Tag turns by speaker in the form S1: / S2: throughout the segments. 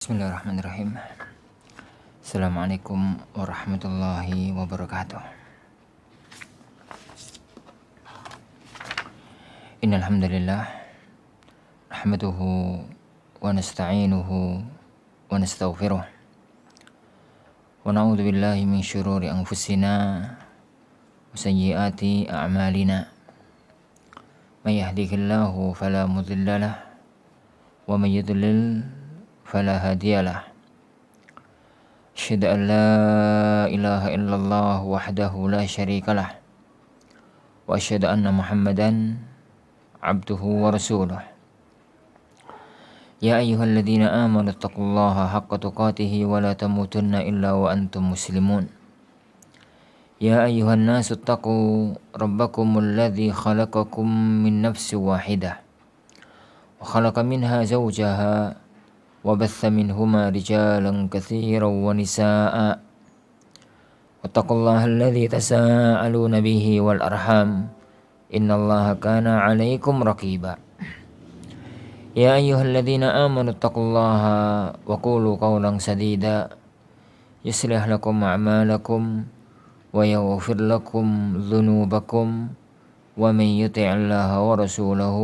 S1: Bismillahirrahmanirrahim. Assalamualaikum warahmatullahi wabarakatuh. Innal hamdalillah nahmaduhu wa nasta'inuhu wa nastaghfiruh wa na'udzu billahi min syururi anfusina wa sayyiati a'malina. May yahdihillahu fala mudilla lahu wa may yudlil fala hadiyalah. Asyhadu an la ilaha illallah wahdahu la syarikalah wa asyhadu anna Muhammadan abduhu wa rasuluh. Ya ayyuhalladzina amanu taqullaha haqqa tuqatih wa la tamutunna illa wa antum muslimun. Ya ayyuhan nasu taqu rabbakumul ladzi khalaqakum min nafsin wahidah wa khalaqa minha zawjaha وبث منهما رجالا كثيرا ونساء واتقوا الله الذي تساءلون به والأرحام إن الله كان عليكم رقيبا يا أيها الذين آمنوا اتقوا الله وقولوا قولا سديدا يصلح لكم أعمالكم ويغفر لكم ذنوبكم ومن يطع الله ورسوله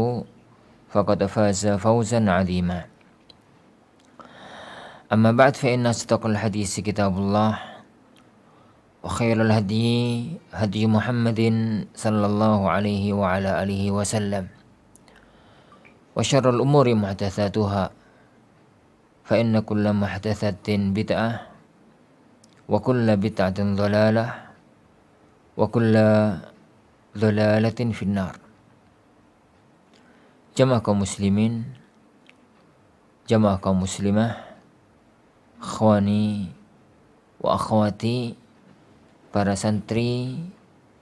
S1: فقد فاز فوزا عظيما. Amma ba'd fa inna asdaqal hadits kitabullah wa khairal hadi Muhammadin sallallahu alaihi wa ala alihi wasallam wa syarrul umuri muhdatsatuha fa inna kulla muhdatsatin bid'ah wa kulla bid'atin dhalalah wa kulla dhalalatin finnar. Jamaah kaum muslimin, jamaah kaum muslimah, akhwani wa akhwati, para santri,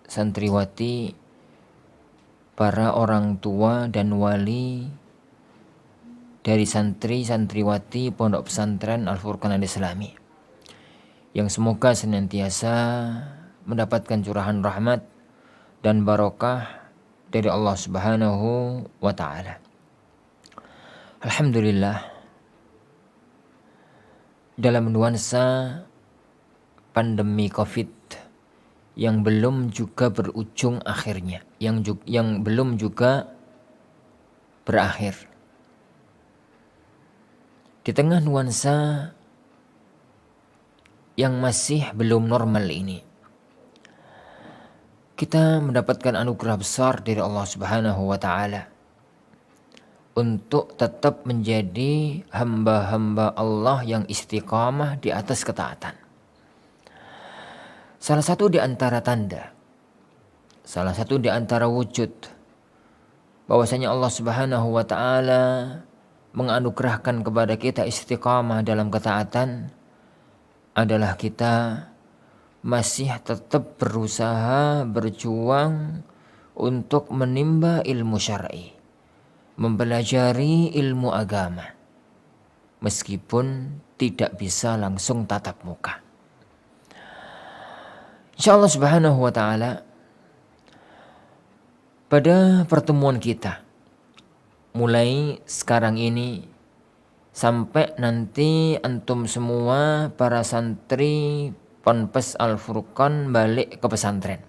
S1: santriwati, para orang tua dan wali dari santri santriwati Pondok Pesantren Al-Furqan Al-Islami, yang semoga senantiasa mendapatkan curahan rahmat dan barokah dari Allah Subhanahu wa taala. Alhamdulillah, dalam nuansa pandemi COVID yang belum juga berujung akhirnya, yang belum juga berakhir, di tengah nuansa yang masih belum normal ini, kita mendapatkan anugerah besar dari Allah Subhanahu wa taala untuk tetap menjadi hamba-hamba Allah yang istiqamah di atas ketaatan. Salah satu di antara tanda, salah satu di antara wujud bahwasanya Allah Subhanahu wa taala menganugerahkan kepada kita istiqamah dalam ketaatan adalah kita masih tetap berusaha berjuang untuk menimba ilmu syar'i, mempelajari ilmu agama, meskipun tidak bisa langsung tatap muka. InsyaAllah Subhanahu wa ta'ala, pada pertemuan kita mulai sekarang ini sampai nanti antum semua para santri Ponpes Al-Furqan balik ke pesantren,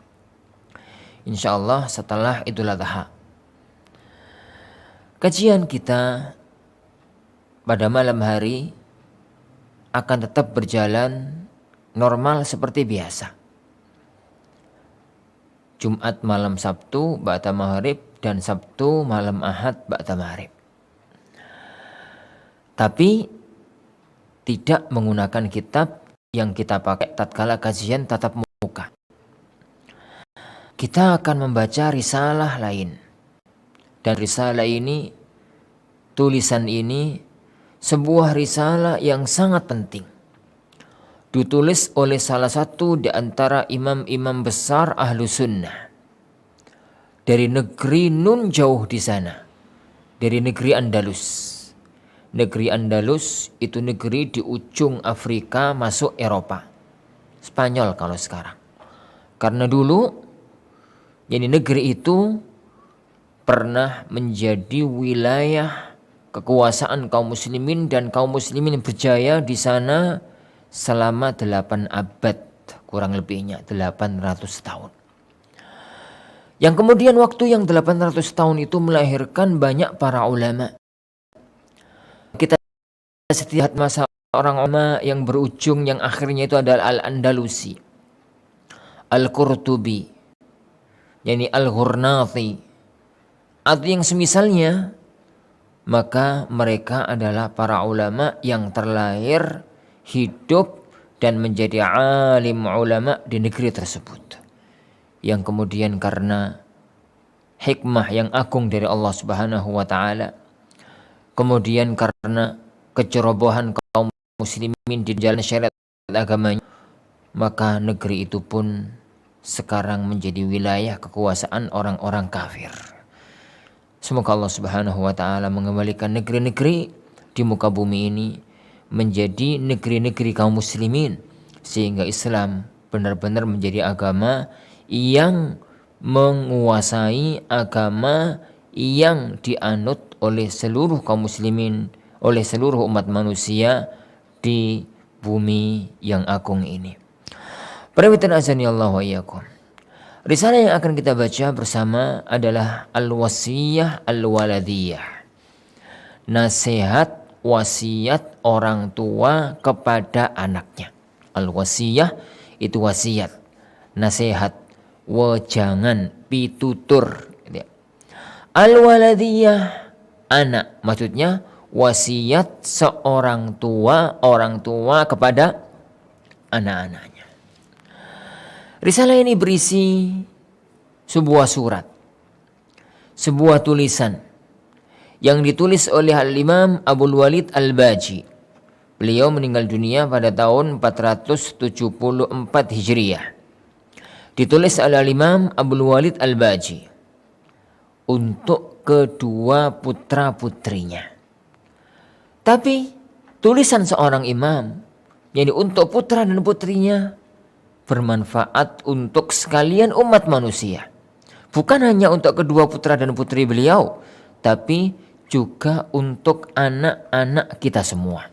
S1: InsyaAllah setelah Idul Adha, kajian kita pada malam hari akan tetap berjalan normal seperti biasa. Jumat malam Sabtu ba'da maghrib dan Sabtu malam Ahad ba'da maghrib. Tapi tidak menggunakan kitab yang kita pakai tatkala kajian tatap muka. Kita akan membaca risalah lain. Dan risalah ini, tulisan ini, sebuah risalah yang sangat penting. Ditulis oleh salah satu di antara imam-imam besar ahlu sunnah dari negeri nun jauh di sana, dari negeri Andalus. Negeri Andalus itu negeri di ujung Afrika masuk Eropa, Spanyol kalau sekarang. Karena dulu, jadi negeri itu pernah menjadi wilayah kekuasaan kaum muslimin, dan kaum muslimin berjaya di sana selama 8 abad, kurang lebihnya 800 tahun. Yang kemudian waktu yang 800 tahun itu melahirkan banyak para ulama. Kita setiap masa orang ulama yang berujung yang akhirnya itu adalah Al-Andalusi, Al-Qurtubi, yakni Al-Ghurnati, atau yang semisalnya. Maka mereka adalah para ulama yang terlahir, hidup, dan menjadi alim ulama di negeri tersebut, yang kemudian karena hikmah yang agung dari Allah Subhanahu wa taala, kemudian karena kecerobohan kaum muslimin di jalan syariat agamanya, maka negeri itu pun sekarang menjadi wilayah kekuasaan orang-orang kafir. Semoga Allah Subhanahu wa taala mengembalikan negeri-negeri di muka bumi ini menjadi negeri-negeri kaum muslimin, sehingga Islam benar-benar menjadi agama yang menguasai, agama yang dianut oleh seluruh kaum muslimin, oleh seluruh umat manusia di bumi yang agung ini. Perhatikan azani Allah wa iyyakum. Risalah yang akan kita baca bersama adalah Al-Wasiyah Al-Waladiyah. Nasihat wasiat orang tua kepada anaknya. Al-Wasiyah itu wasiat, nasihat, wejangan, pitutur. Al-Waladiyah anak, maksudnya wasiat seorang tua, orang tua kepada anak-anaknya. Risalah ini berisi sebuah surat, sebuah tulisan yang ditulis oleh Al-Imam Abul Walid Al-Baji. Beliau meninggal dunia pada tahun 474 Hijriah. Ditulis oleh Al-Imam Abul Walid Al-Baji untuk kedua putra-putrinya. Tapi tulisan seorang imam, yakni untuk putra dan putrinya, bermanfaat untuk sekalian umat manusia. Bukan hanya untuk kedua putra dan putri beliau, tapi juga untuk anak-anak kita semua.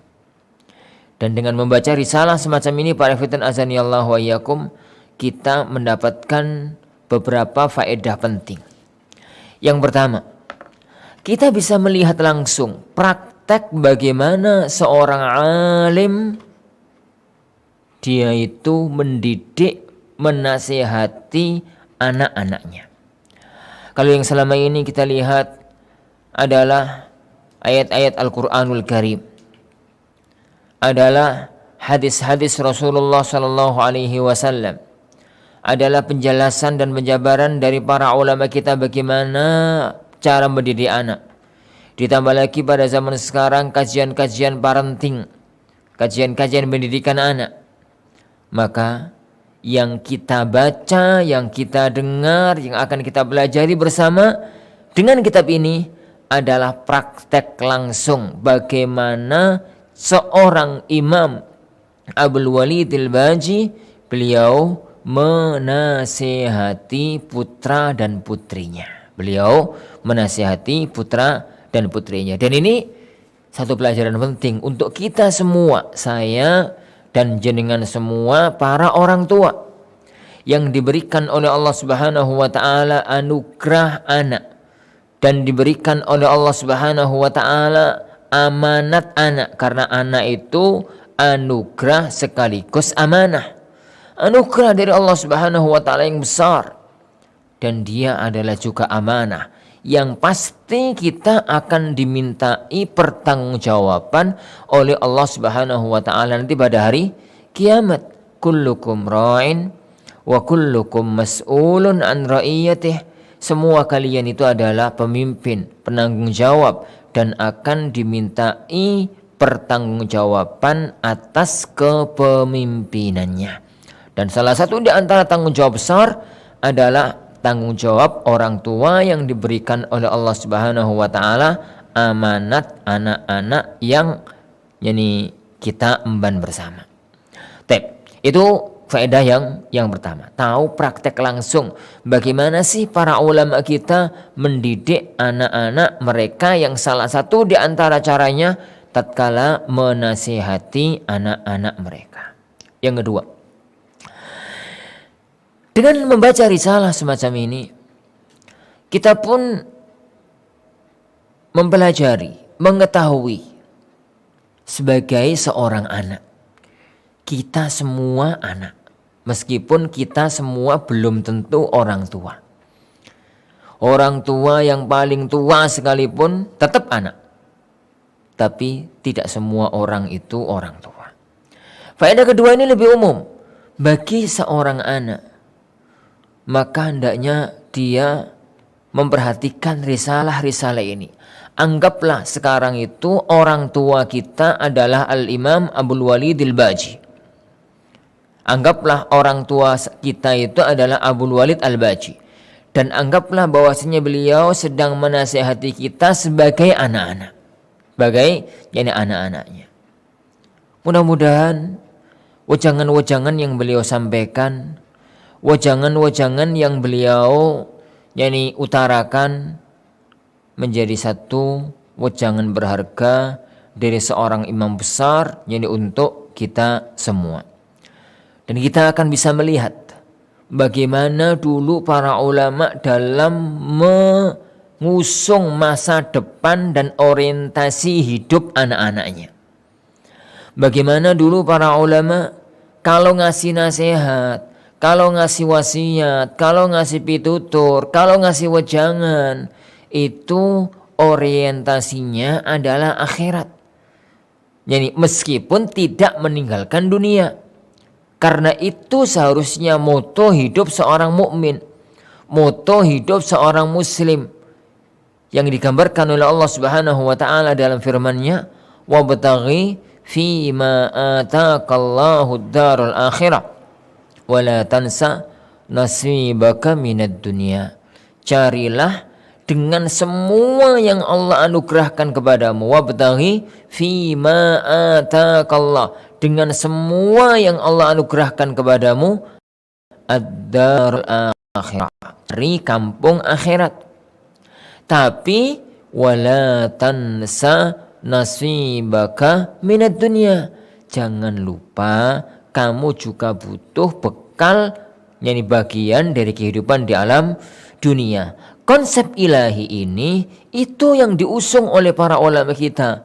S1: Dan dengan membaca risalah semacam ini, para ikhwan azani Allah wa iyyakum, kita mendapatkan beberapa faedah penting. Yang pertama, kita bisa melihat langsung praktek bagaimana seorang alim dia itu mendidik, menasihati anak-anaknya. Kalau yang selama ini kita lihat adalah ayat-ayat Al-Quranul Karim, adalah hadis-hadis Rasulullah Sallallahu Alaihi Wasallam, adalah penjelasan dan penjabaran dari para ulama kita bagaimana cara mendidik anak. Ditambah lagi pada zaman sekarang kajian-kajian parenting, kajian-kajian pendidikan anak. Maka yang kita baca, yang kita dengar, yang akan kita pelajari bersama dengan kitab ini adalah praktek langsung bagaimana seorang Imam Abul Walid Al-Baji, beliau menasihati putra dan putrinya. Beliau menasihati putra dan putrinya. Dan ini satu pelajaran penting untuk kita semua, saya dan jenengan semua para orang tua yang diberikan oleh Allah Subhanahu wa taala anugerah anak, dan diberikan oleh Allah Subhanahu wa taala amanat anak, karena anak itu anugerah sekaligus amanah. Anugerah dari Allah Subhanahu wa taala yang besar, dan dia adalah juga amanah yang pasti kita akan dimintai pertanggungjawaban oleh Allah Subhanahu wa taala nanti pada hari kiamat. Kullukum ra'in wa kullukum mas'ulun an ra'iyatih. Semua kalian itu adalah pemimpin, penanggung jawab, dan akan dimintai pertanggungjawaban atas kepemimpinannya. Dan salah satu di antara tanggung jawab besar adalah tanggung jawab orang tua yang diberikan oleh Allah Subhanahu wa taala, amanat anak-anak yang kita emban bersama. Itu faedah yang pertama, tahu praktek langsung bagaimana sih para ulama kita mendidik anak-anak mereka, yang salah satu di antara caranya tatkala menasihati anak-anak mereka. Yang kedua, dengan membaca risalah semacam ini, kita pun mempelajari, mengetahui sebagai seorang anak. Kita semua anak, meskipun kita semua belum tentu orang tua. Orang tua yang paling tua sekalipun tetap anak. Tapi tidak semua orang itu orang tua. Faedah kedua ini lebih umum. Bagi seorang anak, maka hendaknya dia memperhatikan risalah-risalah ini. Anggaplah sekarang itu orang tua kita adalah Al-Imam Abul Walid Al-Baji. Anggaplah orang tua kita itu adalah Abul Walid Al-Baji. Dan anggaplah bahwasanya beliau sedang menasihati kita sebagai anak-anak. Sebagai anak-anaknya. Mudah-mudahan wejangan-wejangan yang beliau sampaikan, wejangan-wejangan yang beliau utarakan menjadi satu wejangan berharga dari seorang imam besar untuk kita semua. Dan kita akan bisa melihat bagaimana dulu para ulama dalam mengusung masa depan dan orientasi hidup anak-anaknya. Bagaimana dulu para ulama kalau ngasih nasihat, kalau ngasih wasiat, kalau ngasih pitutur, kalau ngasih wejangan, itu orientasinya adalah akhirat. Jadi meskipun tidak meninggalkan dunia. Karena itu seharusnya moto hidup seorang mukmin, moto hidup seorang muslim yang digambarkan oleh Allah Subhanahu wa taala dalam firman-Nya, "Wabtaghi fima ataakallahu ad-darul akhirah wa la tansa nasibaka minad dunya." Carilah dengan semua yang Allah anugerahkan kepadamu. Wabtaghi fima ataakallah, dengan semua yang Allah anugerahkan kepadamu, ad-darul akhirah, dari kampung akhirat. Tapi wala tansa nasibaka minad dunya, jangan lupa kamu juga butuh bekal, bagian dari kehidupan di alam dunia. Konsep ilahi ini itu yang diusung oleh para ulama kita.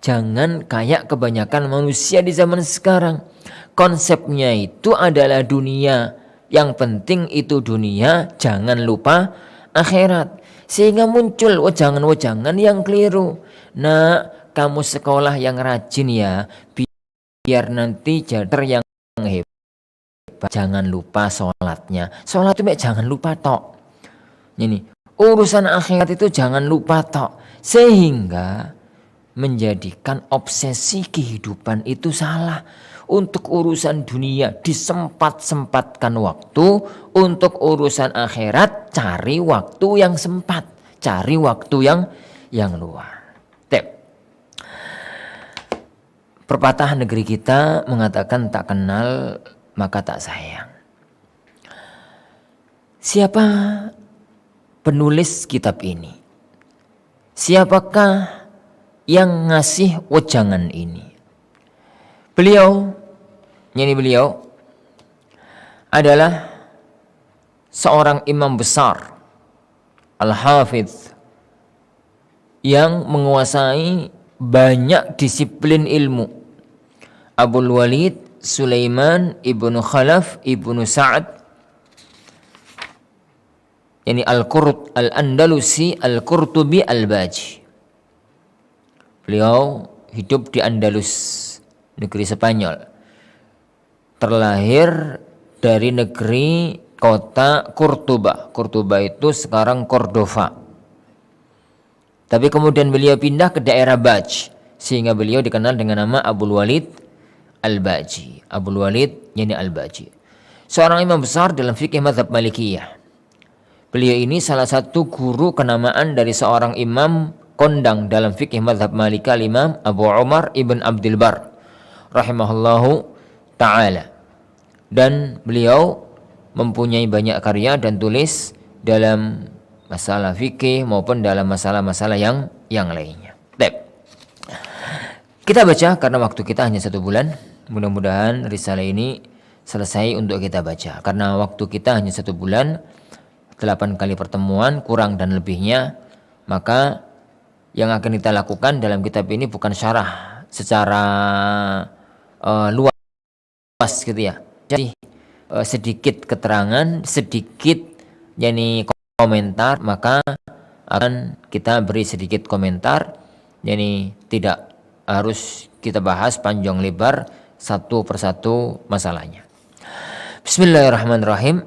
S1: Jangan kayak kebanyakan manusia di zaman sekarang. Konsepnya itu adalah dunia. Yang penting itu dunia, jangan lupa akhirat. Sehingga muncul wejangan-wejangan yang keliru. Nak, kamu sekolah yang rajin ya, biar nanti jadi yang hebat. Jangan lupa sholatnya. Sholat itu jangan lupa tok. Ini urusan akhirat itu jangan lupa tok. Sehingga menjadikan obsesi kehidupan itu salah. Untuk urusan dunia disempat-sempatkan waktu, untuk urusan akhirat cari waktu yang sempat, cari waktu yang luar. Perpatah negeri kita mengatakan tak kenal maka tak sayang. Siapa penulis kitab ini? Siapakah yang ngasih wejangan ini? Beliau adalah seorang imam besar, Al-Hafidh, yang menguasai banyak disiplin ilmu. Abul Walid Sulaiman ibnu Khalaf ibnu Sa'ad, Al-Andalusi Al-Qurtubi Al-Baji. Beliau hidup di Andalus, negeri Spanyol. Terlahir dari negeri kota Kurtuba. Kurtuba itu sekarang Cordova. Tapi kemudian beliau pindah ke daerah Baj, sehingga beliau dikenal dengan nama Abul Walid Al-Baji. Abul Walid Al-Baji. Seorang imam besar dalam fikih mazhab Malikiyah. Beliau ini salah satu guru kenamaan dari seorang imam kondang dalam fikih mazhab Maliki, Imam Abu Umar Ibn Abdul Bar rahimahullahu ta'ala. dan beliau mempunyai banyak karya dan tulis dalam masalah fikih maupun dalam masalah-masalah yang lainnya. Baik. Kita baca karena waktu kita hanya 1 bulan. Mudah-mudahan risalah ini selesai untuk kita baca. Karena waktu kita hanya 1 bulan, 8 kali pertemuan kurang dan lebihnya, maka yang akan kita lakukan dalam kitab ini bukan syarah secara luas gitu ya. Jadi sedikit keterangan, sedikit komentar, maka akan kita beri sedikit komentar. Jadi tidak harus kita bahas panjang lebar satu persatu masalahnya. Bismillahirrahmanirrahim.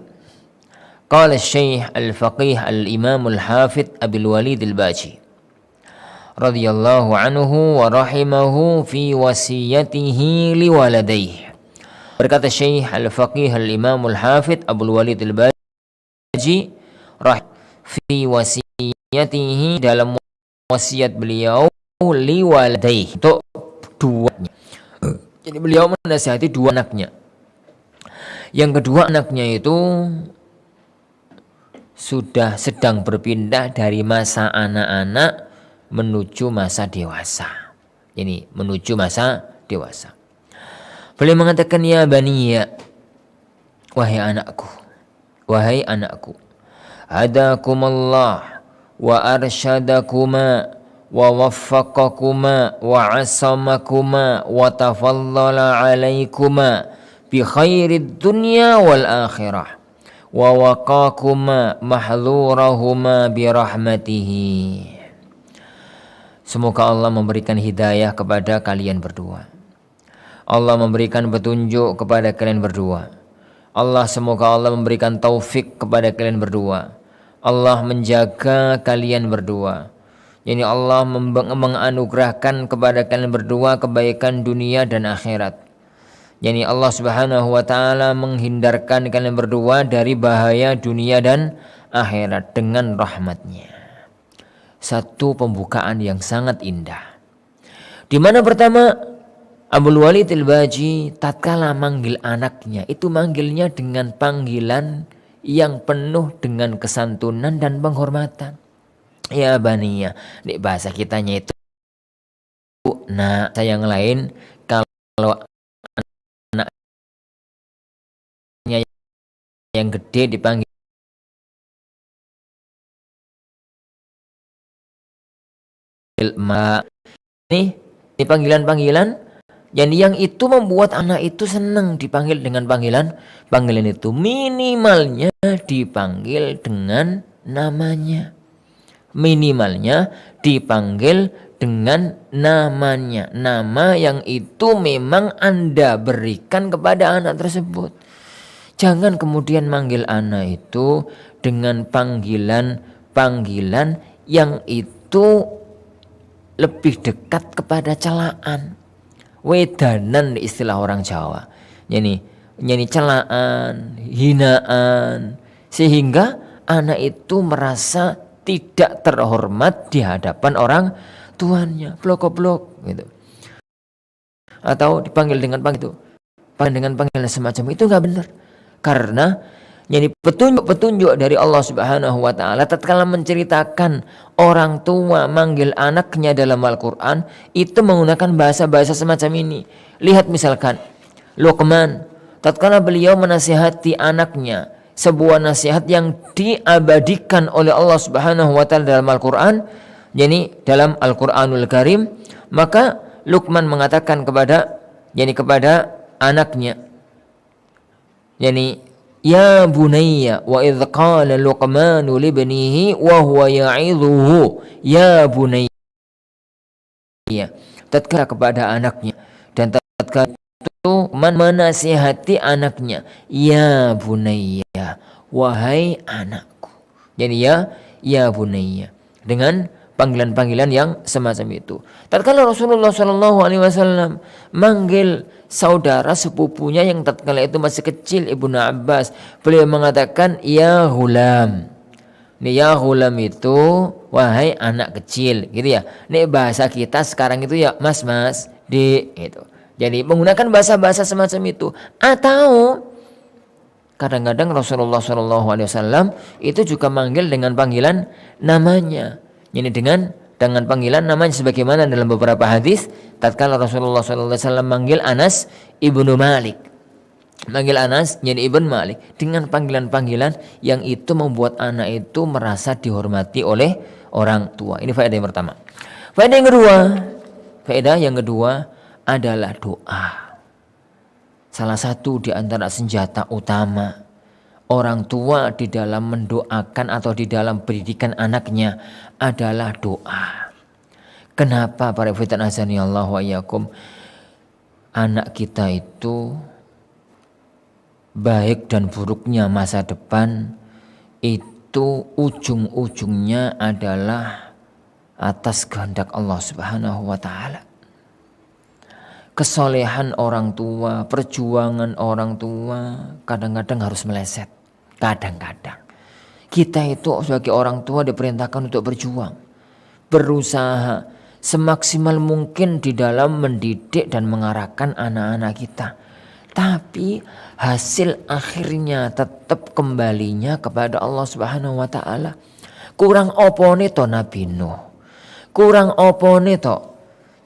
S1: Qala Syekh Al-Faqih Al-Imam Al-Hafidh Abil Walid Al-Baji radhiyallahu anhu wa rahimahu fi wasiyatihi liwaladayhi. Berkata Syekh Al-Faqih Al-Imam Al-Hafidh Abul Walid Al-Baji fi wasiyatihi, dalam wasiat beliau liwaladayhi, untuk duanya. Jadi beliau menasihati 2 anaknya. Yang kedua anaknya itu sudah sedang berpindah dari masa anak-anak menuju masa dewasa. Ini menuju masa dewasa. Beliau mengatakan, ya baniya, wahai anakku, hadakumullah wa arsyadakuma wa waffaqakuma wa asamakuma wa tafallala alaikuma bi khairid dunya wal akhirah wa waqakuma mahdhurahuma bi rahmatihi. Semoga Allah memberikan hidayah kepada kalian berdua. Allah memberikan petunjuk kepada kalian berdua. Semoga Allah memberikan taufik kepada kalian berdua. Allah menjaga kalian berdua. Yani Allah menganugerahkan kepada kalian berdua kebaikan dunia dan akhirat. Yani Allah Subhanahu wa taala menghindarkan kalian berdua dari bahaya dunia dan akhirat dengan rahmatnya. Satu pembukaan yang sangat indah. Di mana pertama, Abul Walid Al-Baji tatkala manggil anaknya, itu manggilnya dengan panggilan yang penuh dengan kesantunan dan penghormatan. Ya baniya, di bahasa kitanya itu yang lain. Kalau anaknya yang gede dipanggil ma. Ini panggilan-panggilan yang itu membuat anak itu senang dipanggil dengan panggilan itu. Minimalnya dipanggil dengan namanya. Minimalnya dipanggil dengan namanya. Nama yang itu memang Anda berikan kepada anak tersebut. Jangan kemudian manggil anak itu dengan panggilan yang itu lebih dekat kepada celaan. Wedanan istilah orang Jawa. Yani celaan, hinaan, sehingga anak itu merasa tidak terhormat di hadapan orang tuannya, blok gitu. Atau dipanggil dengan panggilan semacam itu nggak benar. Karena petunjuk dari Allah Subhanahu wa taala tatkala menceritakan orang tua manggil anaknya dalam Al-Qur'an itu menggunakan bahasa-bahasa semacam ini. Lihat misalkan Luqman tatkala beliau menasihati anaknya, sebuah nasihat yang diabadikan oleh Allah Subhanahu wa taala dalam Al-Qur'an, dalam Al-Qur'anul Karim, maka Luqman mengatakan kepada anaknya, ya bunayya wa idh qala Luqmanu libnihi wa huwa ya'idhuhu ya bunayya, tatkala kepada anaknya dan tatkala itu menasihati anaknya, ya bunayya, wahai anakku. Ya bunayya dengan panggilan-panggilan yang semacam itu. Tatkala Rasulullah SAW manggil saudara sepupunya yang tatkala itu masih kecil, Ibnu Abbas, beliau mengatakan ya ghulam. Ya ghulam itu wahai anak kecil, gitu ya. Ini bahasa kita sekarang itu ya mas, di itu. Jadi menggunakan bahasa-bahasa semacam itu. Atau Kadang-kadang Rasulullah SAW itu juga manggil dengan panggilan namanya. Ini dengan panggilan namanya sebagaimana dalam beberapa hadis tatkala Rasulullah SAW manggil Anas ibnu Malik. Manggil Anas jadi Ibn Malik dengan panggilan-panggilan yang itu membuat anak itu merasa dihormati oleh orang tua. Ini faedah yang pertama. Faedah yang kedua adalah doa. Salah satu di antara senjata utama orang tua di dalam mendoakan atau di dalam pendidikan anaknya adalah doa. Kenapa para fitan azani Allah wa iyyakum, anak kita itu baik dan buruknya masa depan itu ujung-ujungnya adalah atas kehendak Allah Subhanahu wa taala. Kesolehan orang tua, perjuangan orang tua kadang-kadang harus meleset. Kadang-kadang kita itu sebagai orang tua diperintahkan untuk berjuang, berusaha semaksimal mungkin di dalam mendidik dan mengarahkan anak-anak kita. Tapi hasil akhirnya tetap kembalinya kepada Allah Subhanahu wa taala. Kurang opone to Nabi Nuh. Kurang opone to.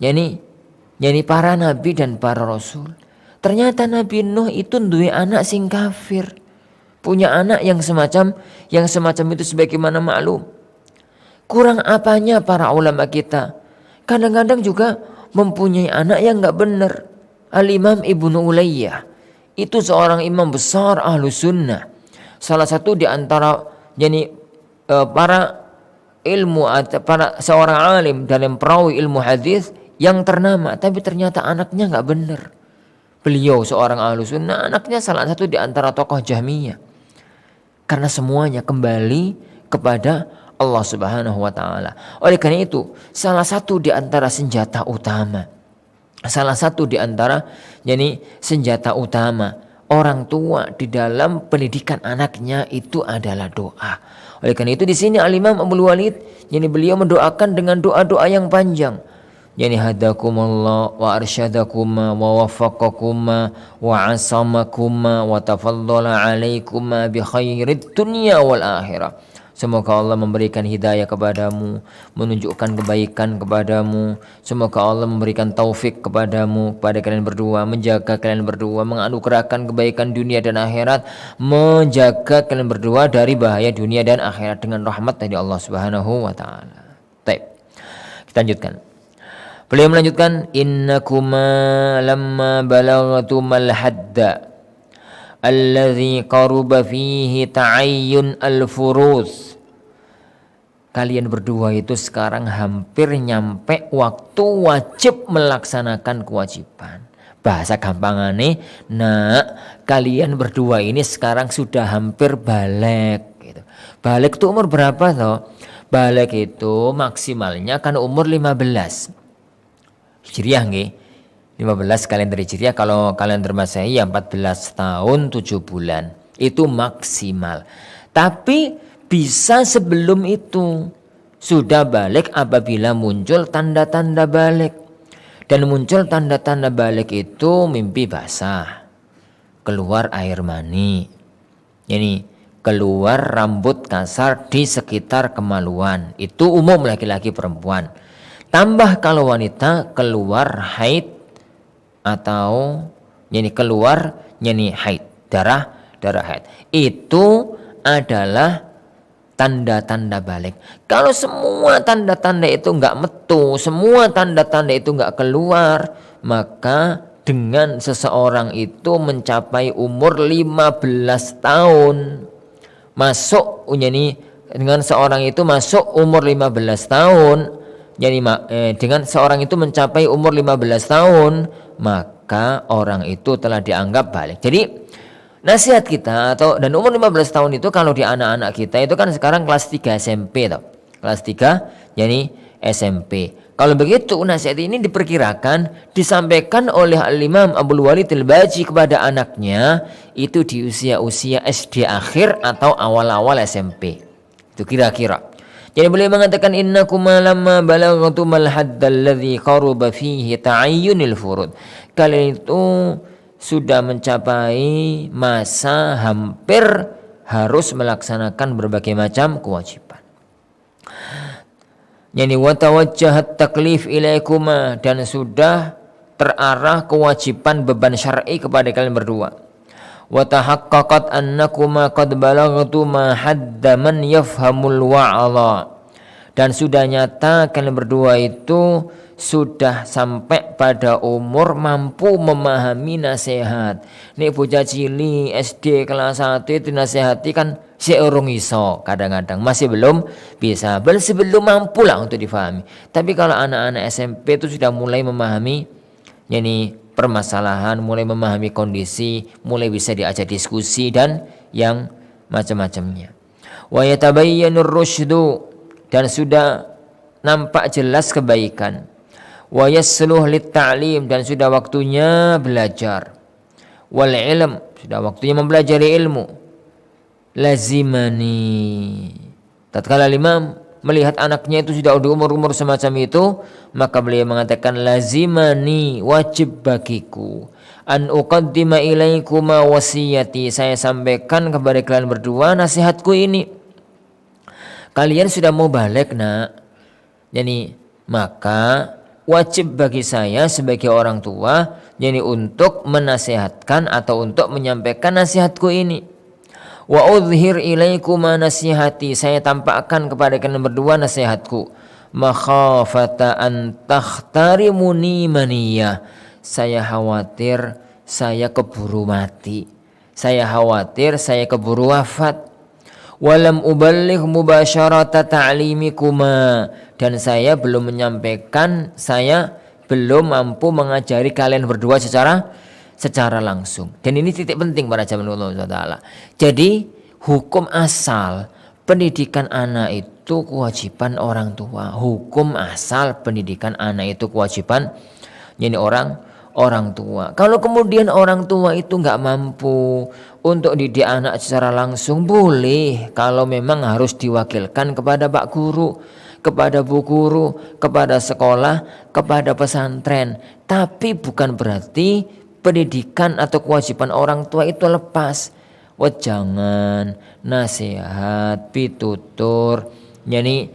S1: Yani para nabi dan para rasul. Ternyata Nabi Nuh itu duwe anak sing kafir. Punya anak yang semacam itu sebagaimana maklum. Kurang apanya para ulama kita? Kadang-kadang juga mempunyai anak yang enggak benar. Al-Imam Ibnu Ulayyah itu seorang imam besar ahlu sunnah. Salah satu di antara seorang alim dalam perawi ilmu hadis yang ternama. Tapi ternyata anaknya enggak benar. Beliau seorang ahlu sunnah, anaknya salah satu di antara tokoh Jahmiyah. Karena semuanya kembali kepada Allah Subhanahu wa taala. Oleh karena itu, salah satu di antara senjata utama senjata utama orang tua di dalam pendidikan anaknya itu adalah doa. Oleh karena itu di sini Al-Imam Abdul Walid beliau mendoakan dengan doa-doa yang panjang. Hadakumullah wa arsyadakuma wa waffaqakuma wa asamakuma wa tafaddala alaikuma bi khairid dunya wal akhirah. Semoga Allah memberikan hidayah kepadamu, menunjukkan kebaikan kepadamu. Semoga Allah memberikan taufik kepadamu, kepada kalian berdua, menjaga kalian berdua, menganugerahkan kebaikan dunia dan akhirat, menjaga kalian berdua dari bahaya dunia dan akhirat dengan rahmat dari Allah Subhanahu wa taala. Baik. Kita lanjutkan. Beliau melanjutkan, innakuma lamma balagtumal hadda alladzi qaruba fihi ta'ayyun al-furuz. Kalian berdua itu sekarang hampir nyampe waktu wajib melaksanakan kewajiban. Bahasa gampangane, kalian berdua ini sekarang sudah hampir balik gitu. Balik itu umur berapa toh? Balik itu maksimalnya kan umur 15. Hijriah nggih. 15 kalender Hijriah, kalau kalender Masehi ya 14 tahun 7 bulan. Itu maksimal. Tapi bisa sebelum itu sudah balik apabila muncul tanda-tanda balik. Dan muncul tanda-tanda balik itu mimpi basah, keluar air mani, keluar rambut kasar di sekitar kemaluan. Itu umum laki-laki perempuan. Tambah kalau wanita keluar haid atau keluar haid, darah haid. Itu adalah tanda-tanda balik. Kalau semua tanda-tanda itu enggak metu, semua tanda-tanda itu enggak keluar, maka dengan seseorang itu mencapai umur 15 tahun, masuk dengan seorang itu masuk umur 15 tahun, dengan seorang itu mencapai umur 15 tahun, maka orang itu telah dianggap balik. Jadi nasihat kita dan umur 15 tahun itu kalau di anak-anak kita itu kan sekarang kelas 3 SMP toh. Kelas 3 SMP. Kalau begitu nasihat ini diperkirakan disampaikan oleh Al-Imam Abdul Walid Al-Baji kepada anaknya itu di usia-usia SD akhir atau awal-awal SMP. Itu kira-kira. Jadi beliau mengatakan innakuma lamma balagtumal haddal ladzi qaruba fihi ta'ayyunil furud. Kalian itu sudah mencapai masa hampir harus melaksanakan berbagai macam kewajiban. Yani wa tawajjahat taklif ilaikuma, dan sudah terarah kewajiban beban syar'i kepada kalian berdua. Wa tahaqqaqat annakuma qad balaghtuma hadda man yafhamul wa'ala, dan sudah nyata kalian berdua itu sudah sampai pada umur mampu memahami nasihat. Nek bocah cilik SD kelas 1 itu nasihati kan seorang iso, kadang-kadang masih belum bisa, sebelum mampu lah untuk difahami. Tapi kalau anak-anak SMP itu sudah mulai memahami yani permasalahan, mulai memahami kondisi, mulai bisa diajak diskusi dan yang macam-macamnya. Wa yatabayyanur rusydu, dan sudah nampak jelas kebaikan. Wa yasluh lit ta'lim, dan sudah waktunya belajar. Wal ilm, sudah waktunya mempelajari ilmu. Lazimani, tatkala Imam melihat anaknya itu sudah di umur-umur semacam itu, maka beliau mengatakan lazimani, wajib bagiku an uqaddima ilaikuma wasiyati, saya sampaikan kepada kalian berdua nasihatku ini. Kalian sudah mau balik nak, yani maka wajib bagi saya sebagai orang tua yani untuk menasihatkan atau untuk menyampaikan nasihatku ini. Wa udhhir ilaikuma nasihati, saya tampakkan kepada kalian berdua nasihatku. Makhafata an takhtarimuni maniyah, saya khawatir saya keburu mati, saya khawatir saya keburu wafat. Walam uballigh mubasyarata ta'limikuma, dan saya belum menyampaikan, saya belum mampu mengajari kalian berdua secara langsung. Dan ini titik penting para jamaah Allah Taala. Jadi hukum asal pendidikan anak itu kewajiban orang tua. Hukum asal pendidikan anak itu kewajiban jadi orang tua. Kalau kemudian orang tua itu nggak mampu untuk didik anak secara langsung, boleh kalau memang harus diwakilkan kepada Pak Guru, kepada Bu Guru, kepada sekolah, kepada pesantren. Tapi bukan berarti pendidikan atau kewajiban orang tua itu lepas. Wejangan, nasihat, pitutur, yani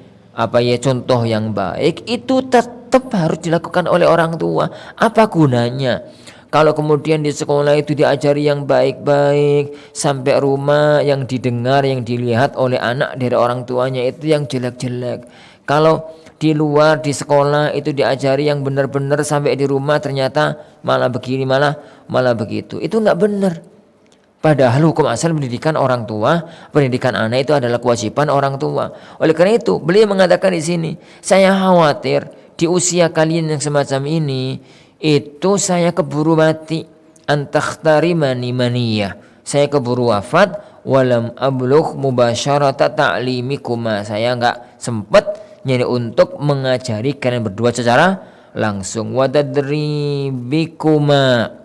S1: contoh yang baik itu tetap harus dilakukan oleh orang tua. Apa gunanya kalau kemudian di sekolah itu diajari yang baik-baik, sampai rumah yang didengar, yang dilihat oleh anak dari orang tuanya itu yang jelek-jelek. Kalau di luar di sekolah itu diajari yang benar-benar, sampai di rumah ternyata malah begini, malah begitu. Itu nggak benar. Padahal hukum asal pendidikan orang tua, pendidikan anak itu adalah kewajiban orang tua. Oleh karena itu, beliau mengatakan di sini, saya khawatir di usia kalian yang semacam ini, itu saya keburu mati. Antakhtarimani maniyah, saya keburu wafat. Walam ablugh mubasyarata ta'limikuma, saya nggak sempat jadi untuk mengajari kalian berdua secara langsung. Watadribikuma,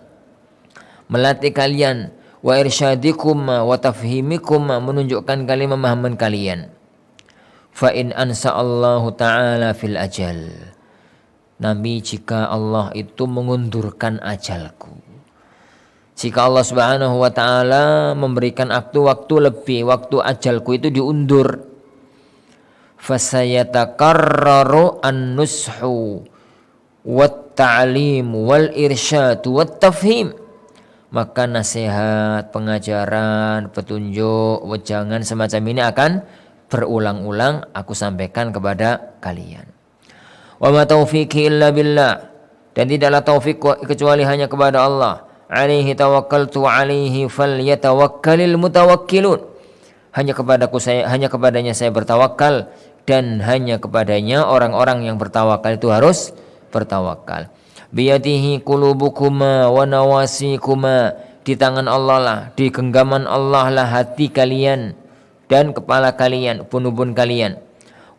S1: melatih kalian. Wa irsyadikuma wa tafhimikuma, menunjukkan kalian, memahamkan kalian. Fa in ansa'allahu ta'ala fil ajal, Nabi, jika Allah itu mengundurkan ajalku, jika Allah subhanahu wa ta'ala memberikan waktu lebih, waktu ajalku itu diundur, fasayatakarraru an-nushu wat ta'lim wal irsyad wat tafhim, maka nasihat, pengajaran, petunjuk, wejangan semacam ini akan berulang-ulang aku sampaikan kepada kalian. Wa ma taufiqi illa billah, dan tidaklah taufik kecuali hanya kepada Allah. Alaihi tawakkaltu alaihi falyatawakkalul mutawakkilun, hanya kepadanya saya bertawakal, dan hanya kepadanya orang-orang yang bertawakal itu harus bertawakal. Biyadihi qulubukuma wa nawasikuma, di tangan Allah lah, di genggaman Allah lah hati kalian dan kepala kalian, ubun-ubun kalian.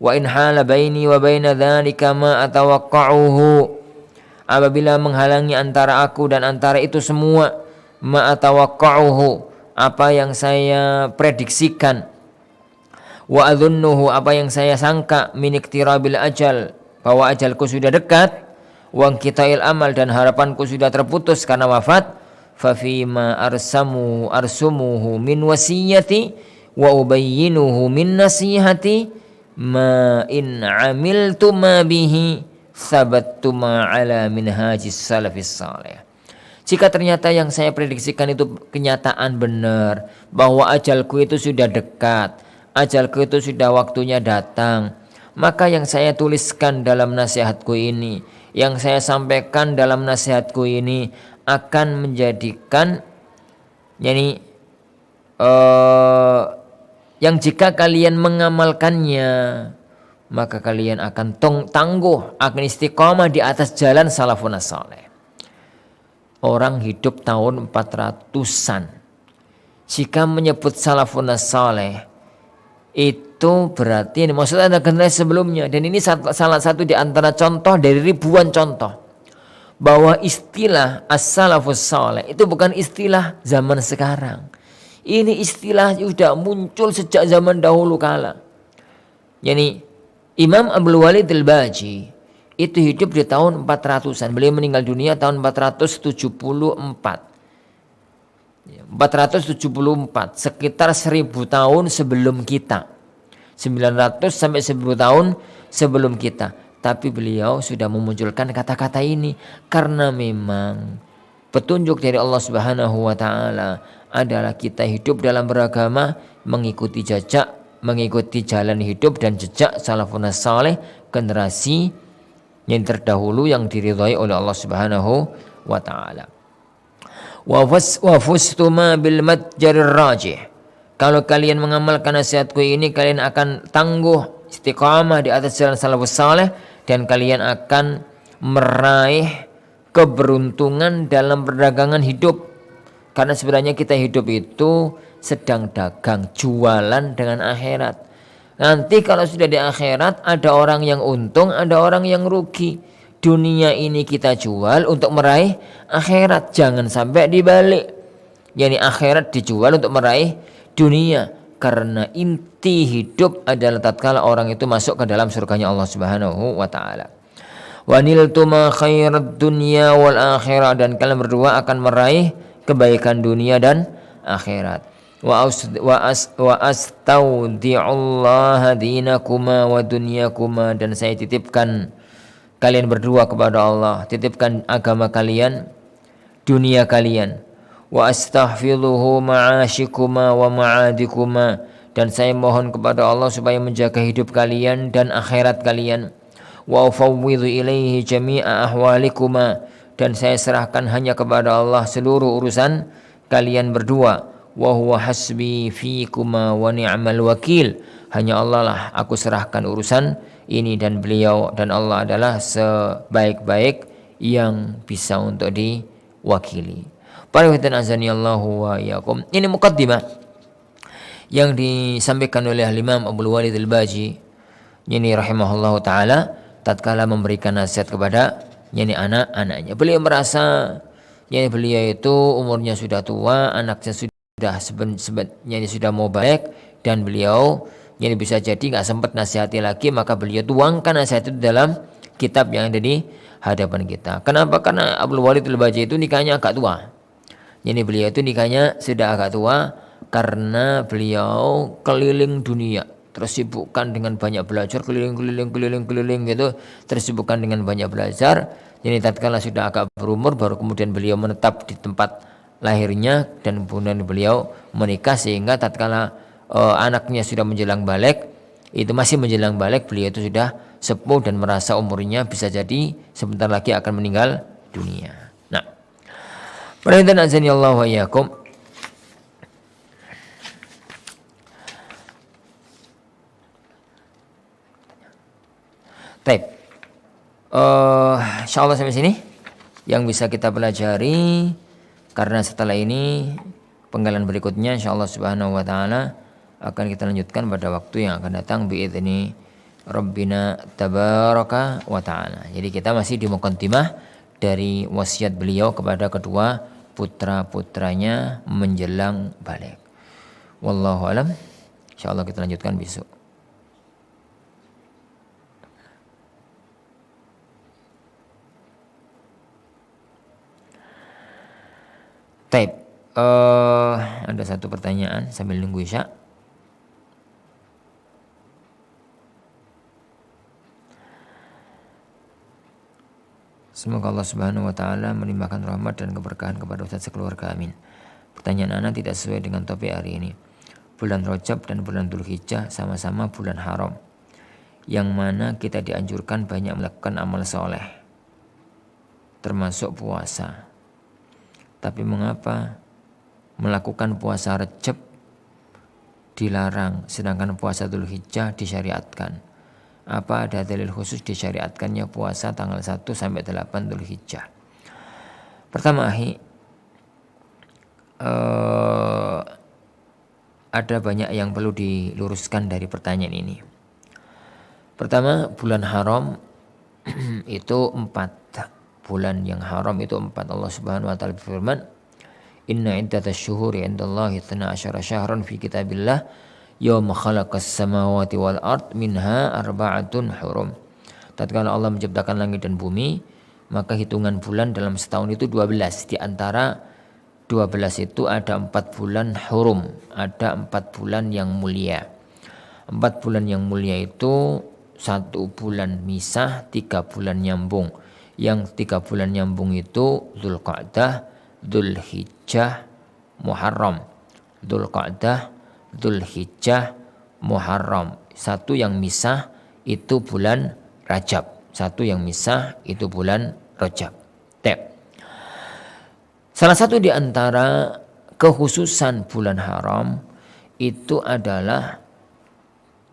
S1: Wa in hala baini wa baina dzalika ma atawaqqa'uhu, apabila menghalangi antara aku dan antara itu semua, ma atawaqqa'uhu, apa yang saya prediksikan, wa adhunnuhu, apa yang saya sangka, min iktirabil ajal, bahwa ajalku sudah dekat, wa qita'il amal, dan harapanku sudah terputus karena wafat, fa fima arsumuhu min wasiyati wa ubayyinuhu min nasihati ma in amiltuma bihi sabattuma ala minhajis salafis salih. Jika ternyata yang saya prediksikan itu kenyataan benar, bahwa ajalku itu sudah dekat, ajalku itu sudah waktunya datang, maka yang saya tuliskan dalam nasihatku ini, yang saya sampaikan dalam nasihatku ini akan menjadikan yang jika kalian mengamalkannya, maka kalian akan tangguh, akan istiqomah di atas jalan salafun saleh. Orang hidup tahun 400-an. Jika menyebut salafun saleh, itu berarti maksudnya ada generasi sebelumnya. Dan ini salah satu di antara contoh dari ribuan contoh, bahwa istilah as-salafus saleh itu bukan istilah zaman sekarang. Ini istilah sudah muncul sejak zaman dahulu kala. Imam Abdul Walid Al-Baji itu hidup di tahun 400-an. Beliau meninggal dunia tahun 474. 474, sekitar 1000 tahun sebelum kita. 900 sampai 1000 tahun sebelum kita. Tapi beliau sudah memunculkan kata-kata ini karena memang petunjuk dari Allah Subhanahu wa taala adalah kita hidup dalam beragama mengikuti jalan hidup dan jejak salafun saleh, generasi yang terdahulu yang diridhai oleh Allah Subhanahu wa taala. Wa fustuma bil matjarir rajih. Kalau kalian mengamalkan nasihatku ini, kalian akan tangguh istiqamah di atas jalan salafus saleh dan kalian akan meraih keberuntungan dalam perdagangan hidup. Karena sebenarnya kita hidup itu sedang dagang, jualan dengan akhirat. Nanti kalau sudah di akhirat ada orang yang untung, ada orang yang rugi. Dunia ini kita jual untuk meraih akhirat, jangan sampai dibalik. Akhirat dijual untuk meraih dunia. Karena inti hidup adalah tatkala orang itu masuk ke dalam surganya Allah Subhanahu wa taala. Wa niltuma khairat dunya wal akhirah, dan kalian berdua akan meraih kebaikan dunia dan akhirat. Wa astaudi'ullaha dinakuma wa dunyakuma, dan saya titipkan kalian berdua kepada Allah, titipkan agama kalian, dunia kalian. Wa astaghfiruhu ma'ashikuma wa ma'adikuma, dan saya mohon kepada Allah supaya menjaga hidup kalian dan akhirat kalian. Wa ufawwidhu ilaihi jami'a ahwalikuma, dan saya serahkan hanya kepada Allah seluruh urusan kalian berdua. Wa huwa hasbi fikuma wa ni'mal wakil, hanya Allah lah aku serahkan urusan ini dan beliau, dan Allah adalah sebaik-baik yang bisa untuk diwakili. Para hadirin azani Allahu wa iyyakum. Ini muqaddimah yang disampaikan oleh Imam Abdul Walid Al-Baji rahimahullahu taala tatkala memberikan nasihat kepada anak-anaknya. Beliau merasa beliau itu umurnya sudah tua, anaknya sudah sudah mau balik, dan beliau bisa jadi nggak sempat nasihati lagi, maka beliau tuangkan nasihat itu dalam kitab yang ada di hadapan kita. Kenapa? Karena Abdul Walid Al-Baji itu nikahnya agak tua. Beliau itu nikahnya sudah agak tua karena beliau keliling dunia, tersibukkan dengan banyak belajar, keliling gitu, tersibukkan dengan banyak belajar. Tatkala sudah agak berumur, baru kemudian beliau menetap di tempat lahirnya, dan kemudian beliau menikah, sehingga tatkala anaknya sudah menjelang balik, masih menjelang balik, beliau itu sudah sepuh dan merasa umurnya bisa jadi sebentar lagi akan meninggal dunia. Nah, perhatian azani Allah wa iyyakum. Baik. Insyaallah sampai sini yang bisa kita pelajari. Karena setelah ini penggalan berikutnya insyaallah subhanahu wa ta'ala akan kita lanjutkan pada waktu yang akan datang bi'idzni Rabbina tabaraka wa ta'ala. Jadi kita masih di muqaddimah dari wasiat beliau kepada kedua putra-putranya menjelang balik. Wallahu alam. Insyaallah kita lanjutkan besok. Taib. Ada satu pertanyaan sambil nunggu Isya. Semoga Allah Subhanahu wa taala melimpahkan rahmat dan keberkahan kepada Ustaz sekeluarga, amin. Pertanyaan Ana tidak sesuai dengan topik hari ini. Bulan Rajab dan bulan Dzulhijjah sama-sama bulan haram, yang mana kita dianjurkan banyak melakukan amal soleh, termasuk puasa. Tapi mengapa melakukan puasa Rajab dilarang, sedangkan puasa Dzulhijjah disyariatkan? Apa ada dalil khusus disyariatkannya puasa tanggal 1 sampai 8 Dzulhijjah? Pertama, ada banyak yang perlu diluruskan dari pertanyaan ini. Pertama, bulan haram itu 4. Bulan yang haram itu 4. Allah Subhanahu wa taala berfirman, "Inna iddatash syuhuri 'indallahi 12 syahran fi kitabillah yawma khalaqas samawati wal ard minha arba'atun hurum." Tatkala Allah menciptakan langit dan bumi, maka hitungan bulan dalam setahun itu 12. Di antara 12 itu ada 4 bulan hurum, ada 4 bulan yang mulia. 4 bulan yang mulia itu 1 bulan misah, 3 bulan nyambung. Yang 3 bulan nyambung itu Dzulqa'dah, Dzulhijjah, Muharram. Dzulqa'dah, Dzulhijjah, Muharram. 1 yang misah itu bulan Rajab. 1 yang misah itu bulan Rajab. Salah satu di antara kekhususan bulan haram itu adalah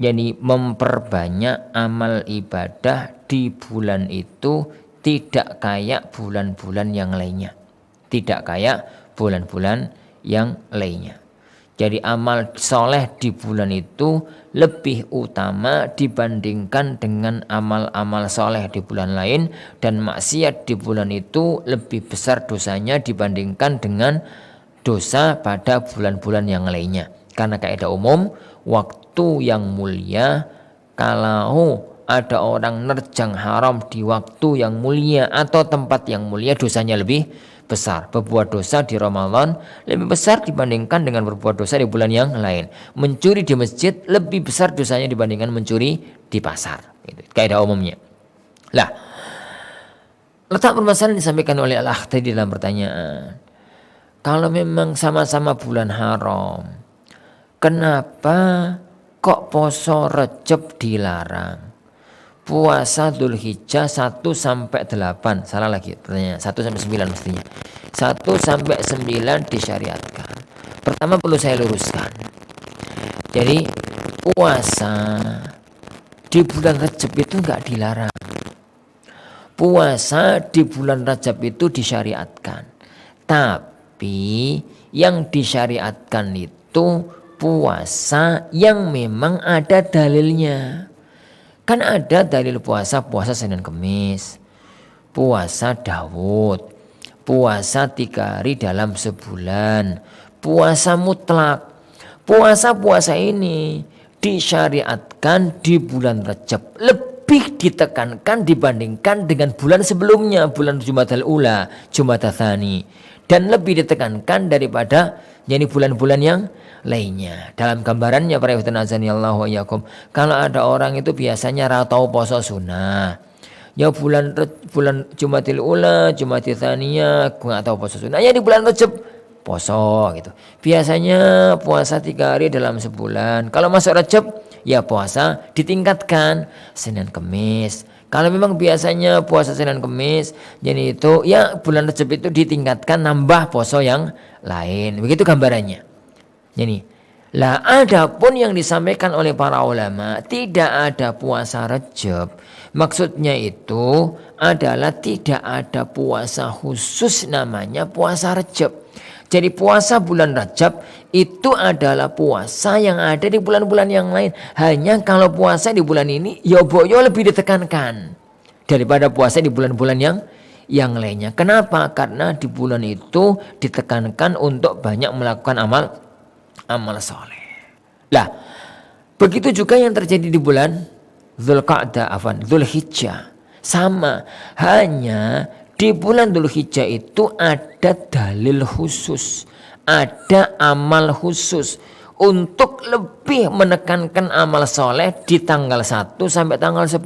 S1: memperbanyak amal ibadah di bulan itu, tidak kayak bulan-bulan yang lainnya. Tidak kayak bulan-bulan yang lainnya. Jadi amal soleh di bulan itu lebih utama dibandingkan dengan amal-amal soleh di bulan lain, dan maksiat di bulan itu lebih besar dosanya dibandingkan dengan dosa pada bulan-bulan yang lainnya. Karena kaidah umum, waktu yang mulia, kalau ada orang nerjang haram di waktu yang mulia atau tempat yang mulia, dosanya lebih besar. Berbuat dosa di Ramadan lebih besar dibandingkan dengan berbuat dosa di bulan yang lain. Mencuri di masjid lebih besar dosanya dibandingkan mencuri di pasar. Itu kaidah umumnya. Lah, letak permasalahan disampaikan oleh Al-Akh tadi dalam pertanyaan. Kalau memang sama-sama bulan haram, kenapa kok poso Rajab dilarang? Puasa Dzulhijjah 1 sampai 8. Salah lagi pertanyaan. 1 sampai 9 mestinya. 1 sampai 9 disyariatkan. Pertama perlu saya luruskan. Jadi puasa di bulan Rajab itu enggak dilarang. Puasa di bulan Rajab itu disyariatkan. Tapi yang disyariatkan itu puasa yang memang ada dalilnya. Kan ada dalil puasa Senin Kemis, puasa Daud, puasa 3 hari dalam sebulan, puasa mutlak. Puasa-puasa ini disyariatkan di bulan Rajab, lebih ditekankan dibandingkan dengan bulan sebelumnya, bulan Jumadal Ula, Jumadal Tsani, dan lebih ditekankan daripada bulan-bulan yang lainnya. Dalam gambarannya para ikhwan azanillahu wa iyyakum, kalau ada orang itu biasanya ratau poso sunnah, ya bulan Jumadil Ula, Jumadil Tsaniyah enggak tahu poso sunnah, ya di bulan Rajab poso gitu. Biasanya puasa 3 hari dalam sebulan. Kalau masuk Rajab ya puasa ditingkatkan Senin Kemis. Kalau memang biasanya puasa Senin Kemis, jadi itu ya bulan Rajab itu ditingkatkan nambah poso yang lain. Begitu gambarannya. Jadi, lah adapun yang disampaikan oleh para ulama, tidak ada puasa Rajab. Maksudnya itu adalah tidak ada puasa khusus namanya puasa Rajab. Jadi puasa bulan Rajab itu adalah puasa yang ada di bulan-bulan yang lain. Hanya kalau puasa di bulan ini, ya boyo lebih ditekankan daripada puasa di bulan-bulan yang lainnya. Kenapa? Karena di bulan itu ditekankan untuk banyak melakukan amal soleh. Lah, begitu juga yang terjadi di bulan Dzulhijjah. Sama, hanya Di bulan Dzulhijjah itu ada dalil khusus, ada amal khusus untuk lebih menekankan amal soleh di tanggal 1 sampai tanggal 10.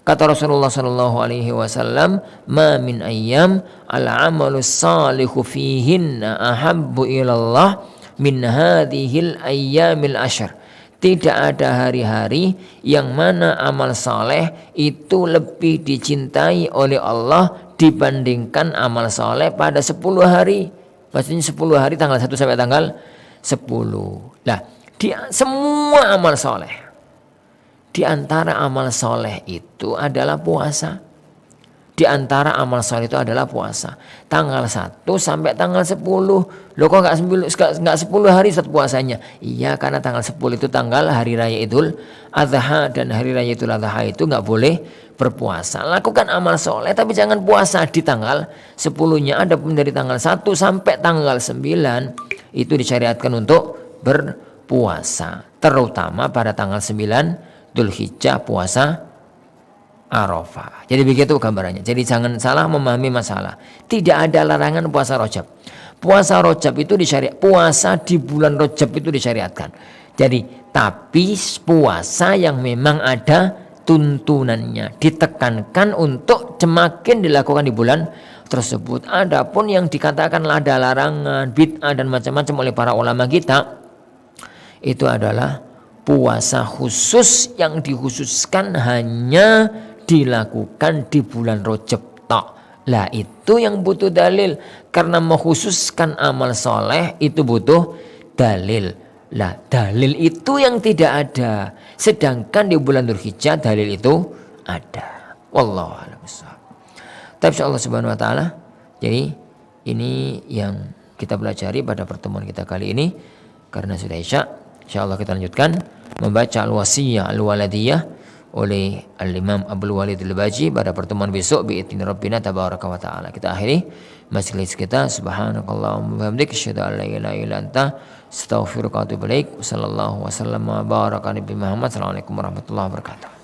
S1: Kata Rasulullah sallallahu alaihi wasallam, "Ma min ayyam al-amalu salihu fihinna ahabbu ilallah min hadhil ayyamil ashr." Tidak ada hari-hari yang mana amal saleh itu lebih dicintai oleh Allah dibandingkan amal saleh pada 10 hari. Maksudnya 10 hari tanggal 1 sampai tanggal 10. Nah, di semua amal saleh, di antara amal soleh itu adalah puasa. Di antara amal soleh itu adalah puasa. Tanggal 1 sampai tanggal 10. Loh kok nggak 10 hari Ustaz puasanya? Iya, karena tanggal 10 itu tanggal hari raya Idul Adha, dan hari raya Idul Adha itu nggak boleh berpuasa. Lakukan amal soleh tapi jangan puasa di tanggal 10-nya. Adapun dari tanggal 1 sampai tanggal 9 itu disyariatkan untuk berpuasa. Terutama pada tanggal 9 Dzulhijjah, puasa Arafah. Jadi begitu gambarannya. Jadi jangan salah memahami masalah. Tidak ada larangan puasa Rajab. Puasa Rajab itu puasa di bulan Rajab itu disyariatkan. Jadi tapi puasa yang memang ada tuntunannya, ditekankan untuk semakin dilakukan di bulan tersebut. Adapun yang dikatakan ada larangan, bid'ah dan macam-macam oleh para ulama kita, itu adalah puasa khusus yang dikhususkan hanya dilakukan di bulan Rajab tak. Lah itu yang butuh dalil, karena mengkhususkan amal soleh itu butuh dalil. Lah dalil itu yang tidak ada, sedangkan di bulan Dzulhijjah dalil itu ada. Wallahu a'lam bishawab. Tapi insyaallah subhanahu wa taala, jadi ini yang kita pelajari pada pertemuan kita kali ini. Karena sudah isya, insyaallah kita lanjutkan membaca al-wasiyah al-waladiyah oleh Al-Imam Abdul Walid Al-Baji pada pertemuan besok bi'idzni Rabbina tabaraka wa ta'ala. Kita akhiri majelis kita. Subhanakallahumma wa bihamdika asyhadu an la ilaha illa anta astaghfiruka wa atubu ilaik. Wassallallahu wasallam wa baraka ala nabi Muhammad. Assalamualaikum warahmatullahi wabarakatuh.